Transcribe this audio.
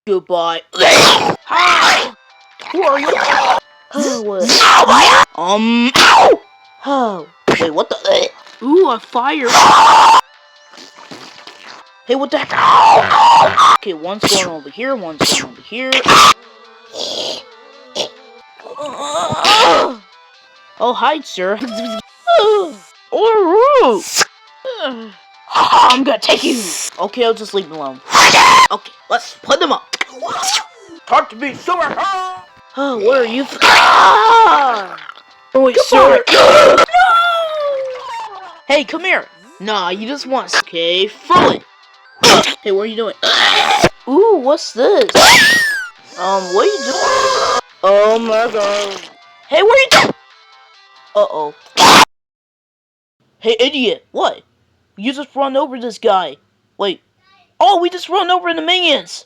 Goodbye. Hi! Who are you? Oh, what? Oh. Wait, what the? Ooh, a fire. Hey, what the heck? Okay, one's going over here, one's going over here. Oh, hi, sir. Oh, I'm gonna take you. Okay, I'll just leave him alone. Okay, let's put them up. Talk to me, sir. Oh, where are you? Oh, wait, sir. No! Hey, come here. Nah, you just want. Okay, throw it. Hey, what are you doing? Ooh, what's this? What are you doing? Oh my god. Hey, what are you doing? Uh-oh. Hey, idiot. What? You just run over this guy. Wait. Oh, we just run over the minions.